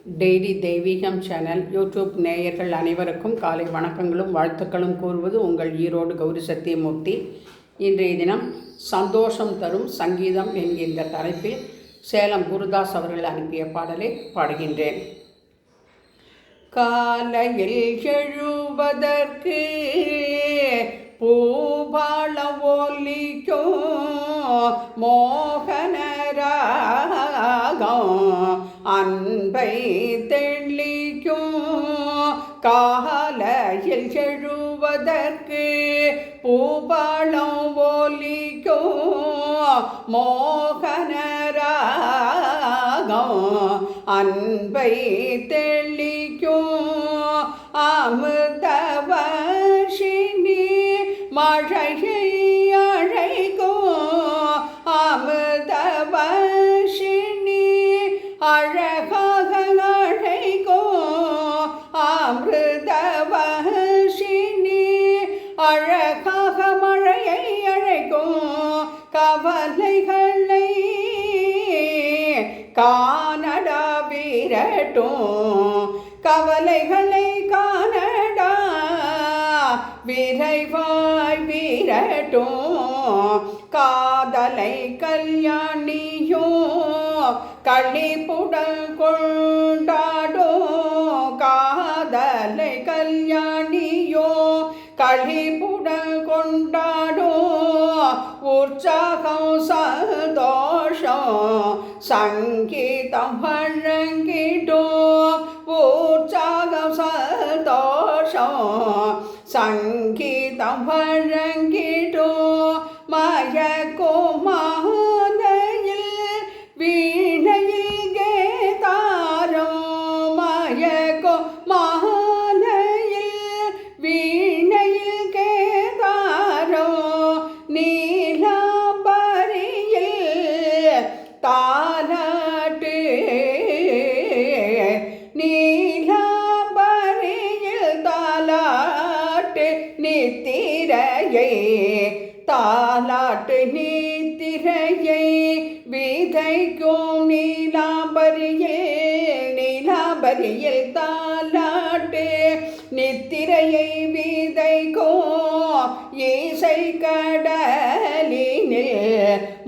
Daily தெய்வீகம் channel YouTube நேயர்கள் அனைவருக்கும் காலை வணக்கங்களும் வாழ்த்துக்களும் கூறுவது உங்கள் ஈரோடு கௌரி சத்தியமூர்த்தி. இன்றைய தினம் சந்தோஷம் தரும் சங்கீதம் என்கின்ற தலைப்பில் சேலம் குருதாஸ் அவர்கள் அனுப்பிய பாடலை பாடுகின்றேன். காலையில் எழுவதற்கு பூபாள ஒலிக்கும் மோகனராகம் அன்பை தெளிக்கும். காலையில் எழுவதற்கு பூபாளம் ஒலிக்கும் மோகனராகம் அன்பை தெளிக்கும். அமிர்தவர்ஷினி மழையை அழைக்கும். அமிர்தவர்ஷினி அழகாக அழைக்கும். அமிர்தவர்ஷினி அழகாக மழையை அழைக்கும். கவலைகளை காணடா விரட்டும். கவலைகளை காணடா விரைவாய் விரட்டும். காதலை கல்யாணியும் களிப்புடன் கொண்டாடும். காதலை கல்யாணியும் களிப்புடன் கொண்டாடும். உற்சாகம் சந்தோஷம் சங்கீதம் வழங்கிடும். உற்சாகம் சந்தோஷம் சங்கீதம் வழங்கிடும். மயக்கும் மாலையில் வீணையில் கேதாரம். மயக்கும் மாலையில் வீணையில் கேதாரம். நீலாம்பரியில் தாலாட்டு. நீலாம்பரியில் தாலாட்டு நித்திரையை. தாலாட்டு நித்திரையை விதைக்கும். நீலாம்பரியில் நீலாம்பரியில் தாலாட்டு நித்திரையை விதைக்கும். இசை கடலினில்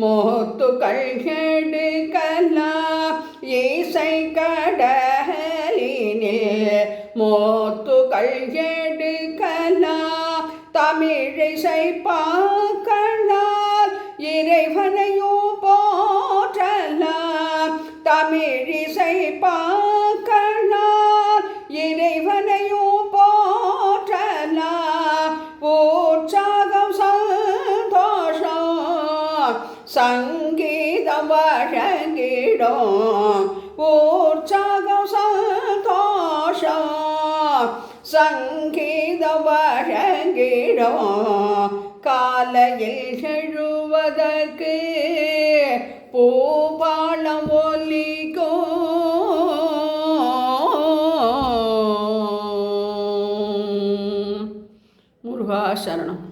முத்துக்கள் எடுக்கலாம். இசை கடலினில் முத்துக்கள் எடுக்கலாம். தமிழிசை பாக்களால் இறைவனையும் போற்றலாம். தமிழிசை பாக்களால் இறைவனையும் போற்றலாம். உற்சாகம் சந்தோஷம் சங்கீதம் வழங்கிடும். உற்சாகம் சந்தோஷம் சங்கீதம் வழங்கிடும். காலையில் எழுவதற்கு பூபாளம் ஒலிக்கும். முருகா சரணம்.